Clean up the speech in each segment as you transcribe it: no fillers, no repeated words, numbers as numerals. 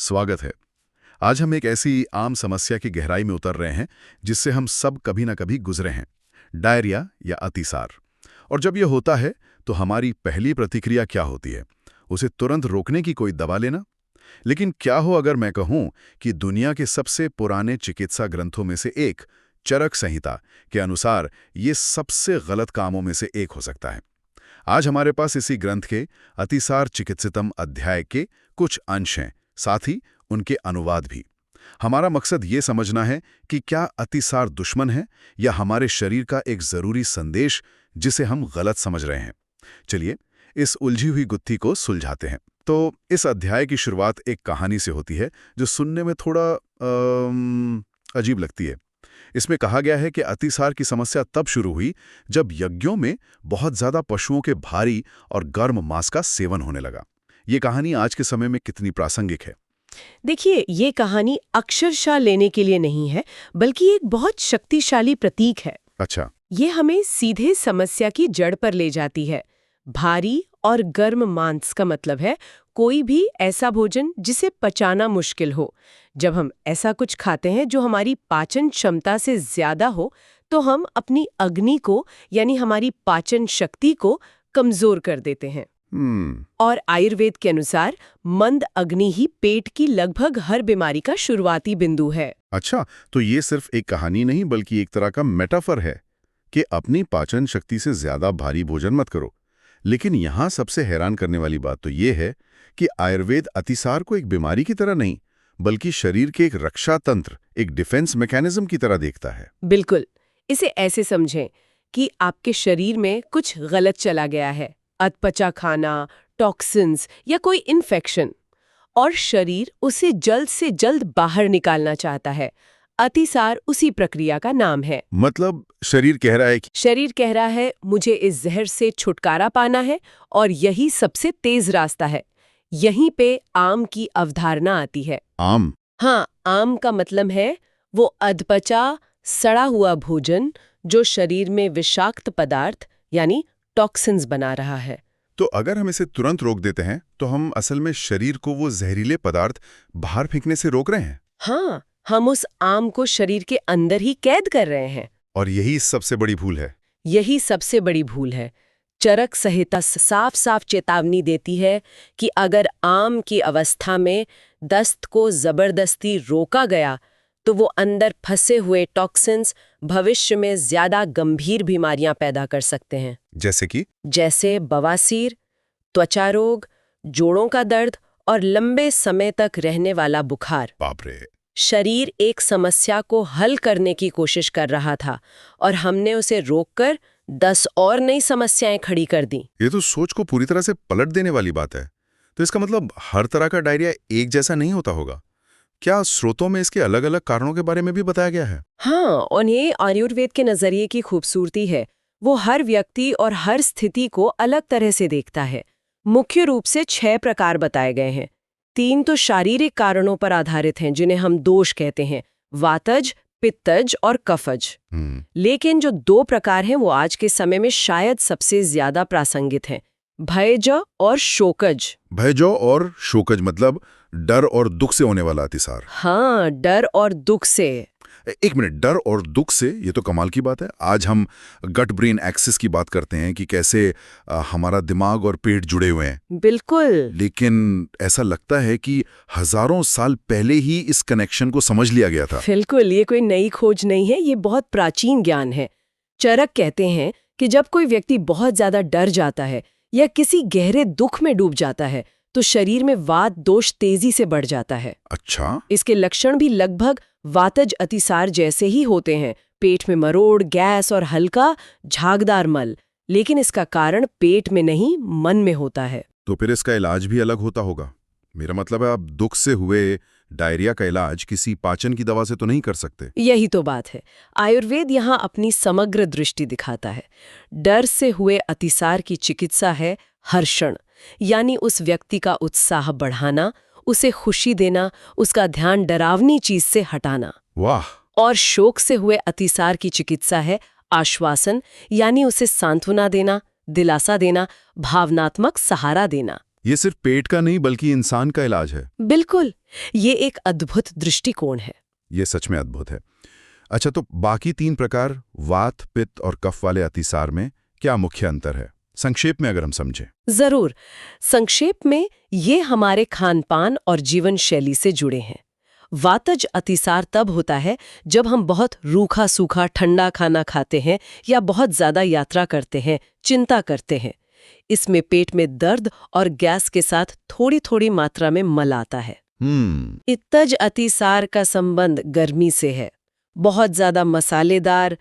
स्वागत है। आज हम एक ऐसी आम समस्या की गहराई में उतर रहे हैं जिससे हम सब कभी ना कभी गुजरे हैं, डायरिया या अतिसार। और जब यह होता है तो हमारी पहली प्रतिक्रिया क्या होती है? उसे तुरंत रोकने की कोई दवा लेना? लेकिन क्या हो अगर मैं कहूं कि दुनिया के सबसे पुराने चिकित्सा ग्रंथों में से एक, चरक संहिता के अनुसार ये सबसे गलत कामों में से एक हो सकता है। आज हमारे पास इसी ग्रंथ के अतिसार चिकित्सितम अध्याय के कुछ अंश हैं, साथ ही उनके अनुवाद भी। हमारा मकसद ये समझना है कि क्या अतिसार दुश्मन है या हमारे शरीर का एक जरूरी संदेश जिसे हम गलत समझ रहे हैं। चलिए इस उलझी हुई गुत्थी को सुलझाते हैं। तो इस अध्याय की शुरुआत एक कहानी से होती है जो सुनने में थोड़ा अजीब लगती है। इसमें कहा गया है कि अतिसार की समस्या तब शुरू हुई जब यज्ञों में बहुत ज्यादा पशुओं के भारी और गर्म मांस का सेवन होने लगा। ये कहानी आज के समय में कितनी प्रासंगिक है? देखिए, ये कहानी अक्षरशः लेने के लिए नहीं है, बल्कि एक बहुत शक्तिशाली प्रतीक है। अच्छा। ये हमें सीधे समस्या की जड़ पर ले जाती है। भारी और गर्म मांस का मतलब है कोई भी ऐसा भोजन जिसे पचाना मुश्किल हो। जब हम ऐसा कुछ खाते हैं जो हमारी पाचन क्षमता से ज्यादा हो, तो हम अपनी अग्नि को यानी हमारी पाचन शक्ति को कमजोर कर देते हैं। और आयुर्वेद के अनुसार मंद अग्नि ही पेट की लगभग हर बीमारी का शुरुआती बिंदु है। अच्छा, तो ये सिर्फ एक कहानी नहीं बल्कि एक तरह का मेटाफर है कि अपनी पाचन शक्ति से ज्यादा भारी भोजन मत करो। लेकिन यहाँ सबसे हैरान करने वाली बात तो ये है कि आयुर्वेद अतिसार को एक बीमारी की तरह नहीं, बल्कि शरीर के एक रक्षा तंत्र, एक डिफेंस मैकेनिज्म की तरह देखता है। बिल्कुल। इसे ऐसे समझें कि आपके शरीर में कुछ गलत चला गया है, अधपचा खाना, टॉक्सिन्स या कोई इन्फेक्शन, और शरीर उसे जल्द से जल्द बाहर निकालना चाहता है। अतिसार उसी प्रक्रिया का नाम है। मतलब शरीर कह रहा है मुझे इस जहर से छुटकारा पाना है, और यही सबसे तेज रास्ता है। यहीं पे आम की अवधारणा आती है। आम? हाँ, आम का मतलब है वो अधपचा सड़ा हुआ भोजन जो शरीर में विषाक्त पदार्थ यानी टॉक्सिन्स बना रहा है। तो अगर हम इसे तुरंत रोक देते हैं तो हम असल में शरीर को वो जहरीले पदार्थ बाहर फेंकने से रोक रहे हैं। हाँ, हम उस आम को शरीर के अंदर ही कैद कर रहे हैं। और यही सबसे बड़ी भूल है। यही सबसे बड़ी भूल है। चरक संहिता साफ साफ चेतावनी देती है कि अगर आम की अवस्था में दस्त को जबरदस्ती रोका गया तो वो अंदर फंसे हुए टॉक्सिन्स भविष्य में ज्यादा गंभीर बीमारियां पैदा कर सकते हैं। जैसे बवासीर, त्वचा रोग, जोड़ों का दर्द और लंबे समय तक रहने वाला बुखार। बाप रे! शरीर एक समस्या को हल करने की कोशिश कर रहा था और हमने उसे रोककर 10 और नई समस्याएं खड़ी कर दी। ये तो सोच को पूरी तरह से पलट देने वाली बात है। तो इसका मतलब हर तरह का डायरिया एक जैसा नहीं होता होगा। क्या स्रोतों में इसके अलग अलग कारणों के बारे में भी बताया गया है? हाँ, और ये आयुर्वेद के नजरिए की खूबसूरती है। वो हर व्यक्ति और हर स्थिति को अलग तरह से देखता है। मुख्य रूप से 6 प्रकार बताए गए हैं। 3 तो शारीरिक कारणों पर आधारित हैं जिन्हें हम दोष कहते हैं, वातज, पित्तज और कफज। लेकिन जो 2 प्रकार हैं वो आज के समय में शायद सबसे ज्यादा प्रासंगिक हैं, भयज और शोकज। भयज और शोकज मतलब डर और दुख से होने वाला अतिसार। हाँ, डर और दुख से। एक मिनट, डर और दुख से, ये तो कमाल की बात है। आज हम गट ब्रेन एक्सिस की बात करते हैं कि कैसे हमारा दिमाग और पेट जुड़े हुए हैं। बिल्कुल। लेकिन ऐसा लगता है कि हजारों साल पहले ही इस कनेक्शन को समझ लिया गया था। बिल्कुल, ये कोई नई खोज नहीं है, ये बहुत प्राचीन ज्ञान है। चरक कहते हैं कि जब कोई व्यक्ति बहुत ज्यादा डर जाता है या किसी गहरे दुख में डूब जाता है तो शरीर में वात दोष तेजी से बढ़ जाता है। अच्छा। इसके लक्षण भी लगभग वातज अतिसार जैसे ही होते हैं, पेट में मरोड़, गैस और हल्का झागदार मल। लेकिन इसका कारण पेट में नहीं, मन में होता है। तो फिर इसका इलाज भी अलग होता होगा? मेरा मतलब है, आप दुख से हुए डायरिया का इलाज किसी पाचन की दवा से तो नहीं कर सकते। यही तो बात है। आयुर्वेद यहाँ अपनी समग्र दृष्टि दिखाता है। डर से हुए अतिसार की चिकित्सा है हर्षण, यानी उस व्यक्ति का उत्साह बढ़ाना, उसे खुशी देना, उसका ध्यान डरावनी चीज से हटाना। वाह! और शोक से हुए अतिसार की चिकित्सा है आश्वासन, यानी उसे सांत्वना देना, दिलासा देना, भावनात्मक सहारा देना। ये सिर्फ पेट का नहीं बल्कि इंसान का इलाज है। बिल्कुल, ये एक अद्भुत दृष्टिकोण है। ये सच में अद्भुत है। अच्छा, तो बाकी 3 प्रकार वात, पित्त और कफ वाले अतिसार में क्या मुख्य अंतर है, संक्षेप में अगर हम समझें? जरूर। संक्षेप में ये हमारे खानपान और जीवन शैली से जुड़े हैं। वातज अतिसार तब होता है जब हम बहुत रूखा सूखा ठंडा खाना खाते हैं या बहुत ज्यादा यात्रा करते हैं, चिंता करते हैं। इसमें पेट में दर्द और गैस के साथ थोड़ी थोड़ी मात्रा में मल आता है। पित्तज अतिसार का संबंध गर्मी से है। बहुत ज्यादा मसालेदार,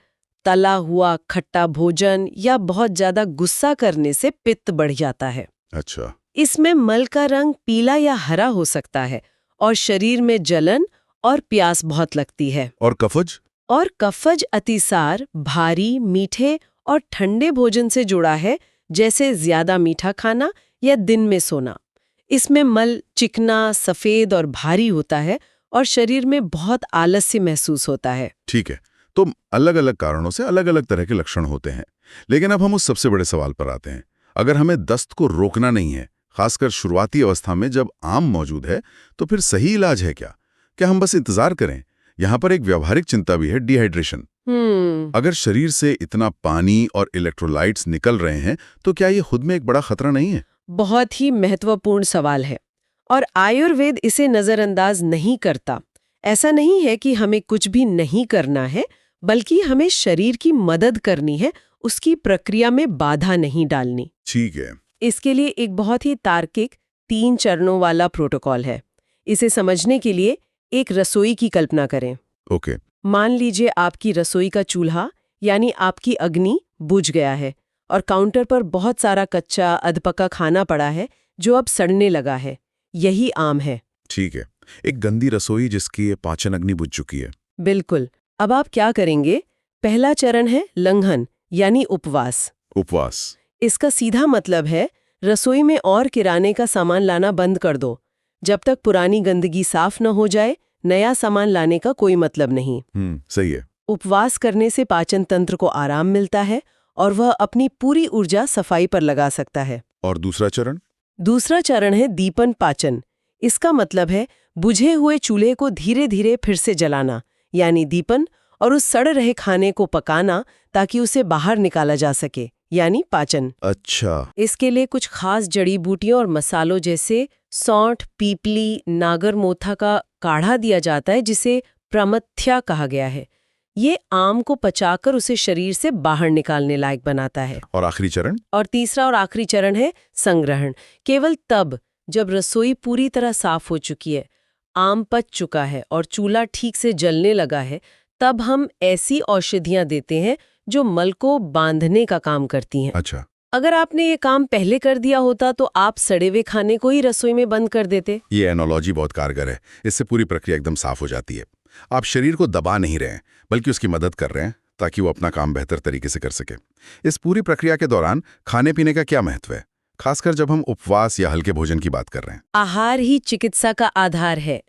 तला हुआ खट्टा भोजन या बहुत ज्यादा गुस्सा करने से पित्त बढ़ जाता है। अच्छा। इसमें मल का रंग पीला या हरा हो सकता है और शरीर में जलन और प्यास बहुत लगती है। और कफज? और कफज अतिसार भारी, मीठे और ठंडे भोजन से जुड़ा है, जैसे ज्यादा मीठा खाना या दिन में सोना। इसमें मल चिकना, सफेद और भारी होता है और शरीर में बहुत आलस्य महसूस होता है। ठीक है, तो अलग अलग कारणों से अलग अलग तरह के लक्षण होते हैं। लेकिन अब हम उस सबसे बड़े सवाल पर आते हैं। अगर हमें दस्त को रोकना नहीं है, खासकर शुरुआती अवस्था में जब आम मौजूद है, तो फिर सही इलाज है क्या? क्या हम बस इंतजार करें? यहाँ पर एक व्यावहारिक चिंता भी है, डिहाइड्रेशन। अगर शरीर से इतना पानी और इलेक्ट्रोलाइट्स निकल रहे हैं, तो क्या ये खुद में एक बड़ा खतरा नहीं है? बहुत ही महत्वपूर्ण सवाल है और आयुर्वेद इसे नजरअंदाज नहीं करता। ऐसा नहीं है कि हमें कुछ भी नहीं करना है, बल्कि हमें शरीर की मदद करनी है, उसकी प्रक्रिया में बाधा नहीं डालनी। ठीक है। इसके लिए एक बहुत ही तार्किक 3 चरणों वाला प्रोटोकॉल है। इसे समझने के लिए एक रसोई की कल्पना करें। ओके। मान लीजिए आपकी रसोई का चूल्हा यानी आपकी अग्नि बुझ गया है और काउंटर पर बहुत सारा कच्चा अधपका खाना पड़ा है जो अब सड़ने लगा है। यही आम है। ठीक है, एक गंदी रसोई जिसकी पाचन अग्नि बुझ चुकी है। बिल्कुल। अब आप क्या करेंगे? पहला चरण है लंघन यानी उपवास। उपवास? इसका सीधा मतलब है रसोई में और किराने का सामान लाना बंद कर दो। जब तक पुरानी गंदगी साफ न हो जाए, नया सामान लाने का कोई मतलब नहीं। सही है। उपवास करने से पाचन तंत्र को आराम मिलता है और वह अपनी पूरी ऊर्जा सफाई पर लगा सकता है। और दूसरा चरण? दूसरा चरण है दीपन पाचन। इसका मतलब है बुझे हुए चूल्हे को धीरे धीरे फिर से जलाना, यानी दीपन, और उस सड़ रहे खाने को पकाना ताकि उसे बाहर निकाला जा सके, यानी पाचन। अच्छा। इसके लिए कुछ खास जड़ी बूटियों और मसालों जैसे सौंठ, पीपली, नागरमोथा का काढ़ा दिया जाता है, जिसे प्रमथ्या कहा गया है। ये आम को पचाकर उसे शरीर से बाहर निकालने लायक बनाता है। और आखिरी चरण? और तीसरा और आखिरी चरण है संग्रहण। केवल तब जब रसोई पूरी तरह साफ हो चुकी है, आम पच चुका है और चूल्हा ठीक से जलने लगा है, तब हम ऐसी औषधियां देते हैं जो मल को बांधने का काम करती हैं। अच्छा। अगर आपने ये काम पहले कर दिया होता तो आप सड़े हुए खाने को ही रसोई में बंद कर देते। ये एनालॉजी बहुत कारगर है। इससे पूरी प्रक्रिया एकदम साफ हो जाती है। आप शरीर को दबा नहीं रहे हैं, बल्कि उसकी मदद कर रहे हैं ताकि वो अपना काम बेहतर तरीके से कर सके। इस पूरी प्रक्रिया के दौरान खाने पीने का क्या महत्व है, खासकर जब हम उपवास या हल्के भोजन की बात कर रहे हैं? आहार ही चिकित्सा का आधार है।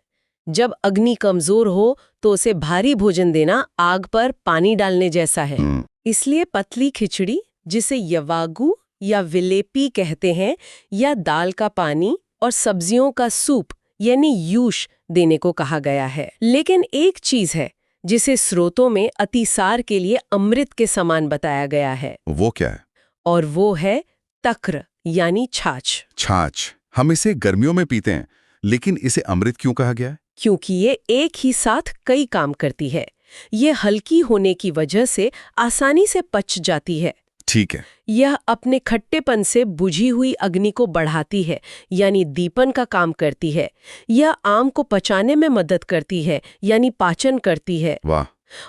जब अग्नि कमजोर हो तो उसे भारी भोजन देना आग पर पानी डालने जैसा है। इसलिए पतली खिचड़ी, जिसे यवागु या विलेपी कहते हैं, या दाल का पानी और सब्जियों का सूप यानी यूश देने को कहा गया है। लेकिन एक चीज है जिसे स्रोतों में अतिसार के लिए अमृत के समान बताया गया है। वो क्या है? और वो है तक्र यानी छाछ। छाछ? हम इसे गर्मियों में पीते हैं, लेकिन इसे अमृत क्यों कहा गया है? क्योंकि ये एक ही साथ कई काम करती है। ये हल्की होने की वजह से आसानी से पच जाती है। ठीक है। यह अपने खट्टेपन से बुझी हुई अग्नि को बढ़ाती है, यानी दीपन का काम करती है। यह आम को पचाने में मदद करती है, यानी पाचन करती है। वाह।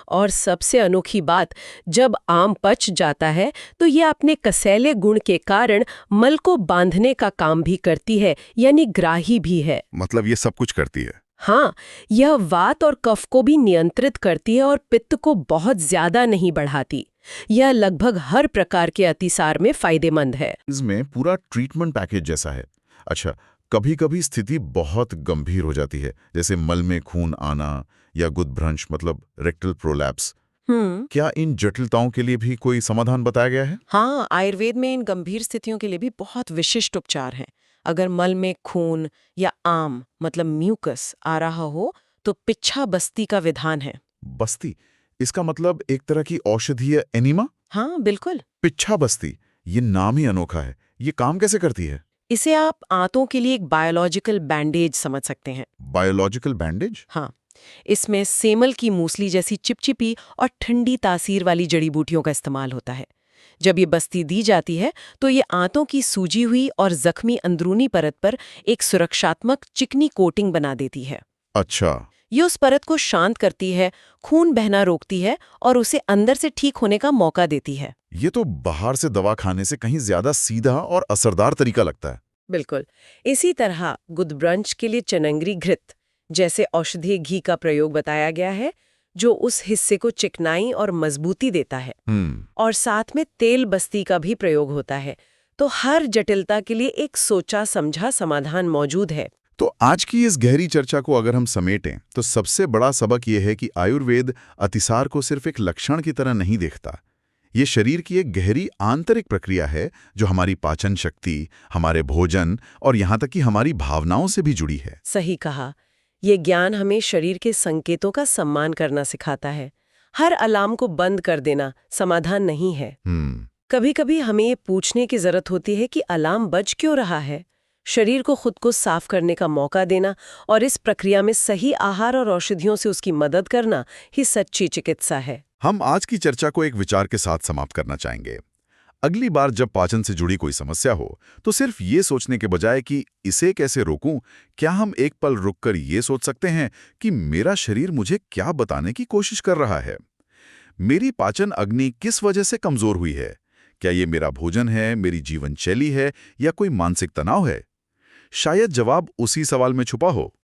और सबसे अनोखी बात, जब आम पच जाता है तो यह अपने कसैले गुण के कारण मल को बांधने का काम भी करती है, यानी ग्राही भी है। मतलब ये सब कुछ करती है? हाँ, यह वात और कफ को भी नियंत्रित करती है और पित्त को बहुत ज्यादा नहीं बढ़ाती। यह लगभग हर प्रकार के अतिसार में फायदेमंद है। इसमें पूरा ट्रीटमेंट पैकेज जैसा है। अच्छा, कभी-कभी स्थिति बहुत गंभीर हो जाती है, जैसे मल में खून आना या गुदभ्रंश, मतलब रेक्टल प्रोलैप्स। क्या इन जटिलताओं के लिए भी कोई समाधान बताया गया है? हाँ, आयुर्वेद में इन गंभीर स्थितियों के लिए भी बहुत विशिष्ट उपचार हैं। अगर मल में खून या आम मतलब म्यूकस आ रहा हो तो पिच्छा बस्ती का विधान है। बस्ती, इसका मतलब एक तरह की औषधीय एनीमा? हाँ बिल्कुल। पिच्छा बस्ती, ये नाम ही अनोखा है। ये काम कैसे करती है? इसे आप आंतों के लिए एक बायोलॉजिकल बैंडेज समझ सकते हैं। Biological bandage? हाँ, इसमें सेमल की मूसली जैसी चिपचिपी और ठंडी तासीर वाली जड़ी बूटियों का इस्तेमाल होता है। जब ये बस्ती दी जाती है तो ये आंतों की सूजी हुई और जख्मी अंदरूनी परत पर एक सुरक्षात्मक चिकनी कोटिंग बना देती है। अच्छा। ये उस परत को शांत करती है, खून बहना रोकती है और उसे अंदर से ठीक होने का मौका देती है। ये तो बाहर से दवा खाने से कहीं ज्यादा सीधा और असरदार तरीका लगता है। बिल्कुल। इसी तरह गुदब्रंश के लिए चनंगरी घृत जैसे औषधीय घी का प्रयोग बताया गया है, जो उस हिस्से को चिकनाई और मजबूती देता है। और साथ में तेल बस्ती का भी प्रयोग होता है। तो हर जटिलता के लिए एक सोचा समझा समाधान मौजूद है। तो आज की इस गहरी चर्चा को अगर हम समेटें तो सबसे बड़ा सबक यह है कि आयुर्वेद अतिसार को सिर्फ एक लक्षण की तरह नहीं देखता। ये शरीर की एक गहरी आंतरिक प्रक्रिया है जो हमारी पाचन शक्ति, हमारे भोजन और यहाँ तक कि हमारी भावनाओं से भी जुड़ी है। सही कहा। ये ज्ञान हमें शरीर के संकेतों का सम्मान करना सिखाता है। हर अलार्म को बंद कर देना समाधान नहीं है। कभी कभी हमें ये पूछने की जरूरत होती है कि अलार्म बज क्यों रहा है। शरीर को खुद को साफ करने का मौका देना और इस प्रक्रिया में सही आहार और औषधियों से उसकी मदद करना ही सच्ची चिकित्सा है। हम आज की चर्चा को एक विचार के साथ समाप्त करना चाहेंगे। अगली बार जब पाचन से जुड़ी कोई समस्या हो तो सिर्फ ये सोचने के बजाय कि इसे कैसे रोकूं, क्या हम एक पल रुककर ये सोच सकते हैं कि मेरा शरीर मुझे क्या बताने की कोशिश कर रहा है? मेरी पाचन अग्नि किस वजह से कमजोर हुई है? क्या ये मेरा भोजन है, मेरी जीवन शैली है या कोई मानसिक तनाव है? शायद जवाब उसी सवाल में छुपा हो।